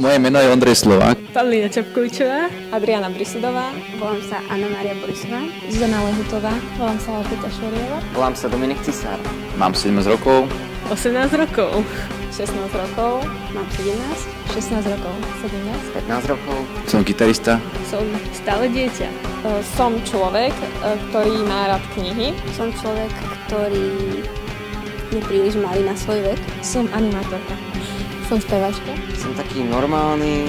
Moje meno je Ondrej Slovák. Pavlína Čapkovičová. Adriana Brisudová. Volám sa Anna Mária Borisová. Zuzana Lehutová. Volám sa Alpeta Šorieva. Volám sa Dominik Cisár. Mám 17 rokov. 18 rokov. 16 rokov. Mám 17. 16 rokov. 17. 15 rokov. Som gitarista. Som stále dieťa. Som človek, ktorý má rád knihy. Som človek, ktorý je príliš malý na svoj vek. Som animátorka. Som spevačka. Som taký normálny,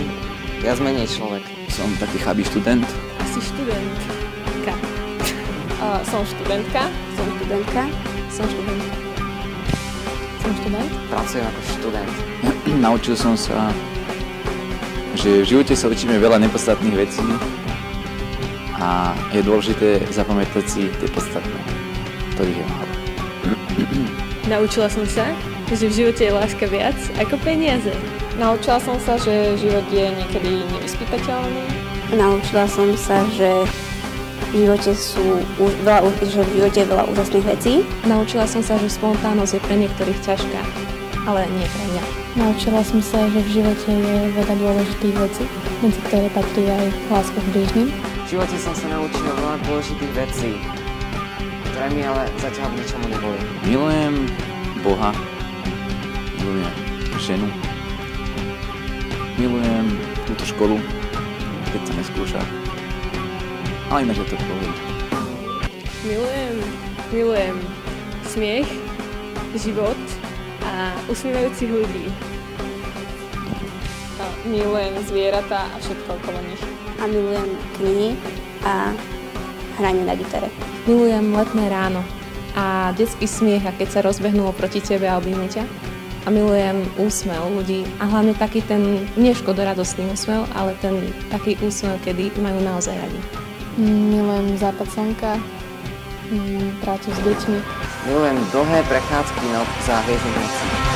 viac menej človek. Som taký chabý študent. Asi študentka. Som študentka. Som študentka. Som študentka. Som študent. Pracujem ako študent. Naučil som sa, že v živote sa učíme veľa nepodstatných vecí a je dôležité zapamätať si tie podstatné, ktorých je málo. Naučila som sa, že v živote je láska viac ako peniaze. Naučila som sa, že život je niekedy nevyspytateľný. Naučila som sa, že v živote je veľa úžasných vecí. Naučila som sa, že spontánnosť je pre niektorých ťažká, ale nie pre mňa. Naučila som sa, že v živote je veľa dôležitých vecí, medzi ktoré patrí aj láska k bližným. V živote som sa naučil veľa dôležitých vecí, ktoré mi ale zatiaľ k ničomu neboli. Milujem Boha, milujem ženu, milujem túto školu, keď sa neskúša, ale ináč je to v pohode. Milujem smiech, život a usmievajúcich ľudí. Milujem zvieratá a všetko okolo nich. A milujem knihy a hranie na gitare. Milujem letné ráno a detský smiech, a keď sa rozbehnú oproti tebe a objímu ťa. A milujem úsmev ľudí a hlavne taký ten neškodoradostný úsmev, ale ten taký úsmev, kedy majú naozaj radi. Milujem západ slnka, prácu s deťmi. Milujem dlhé prechádzky za hviezdnych nocí.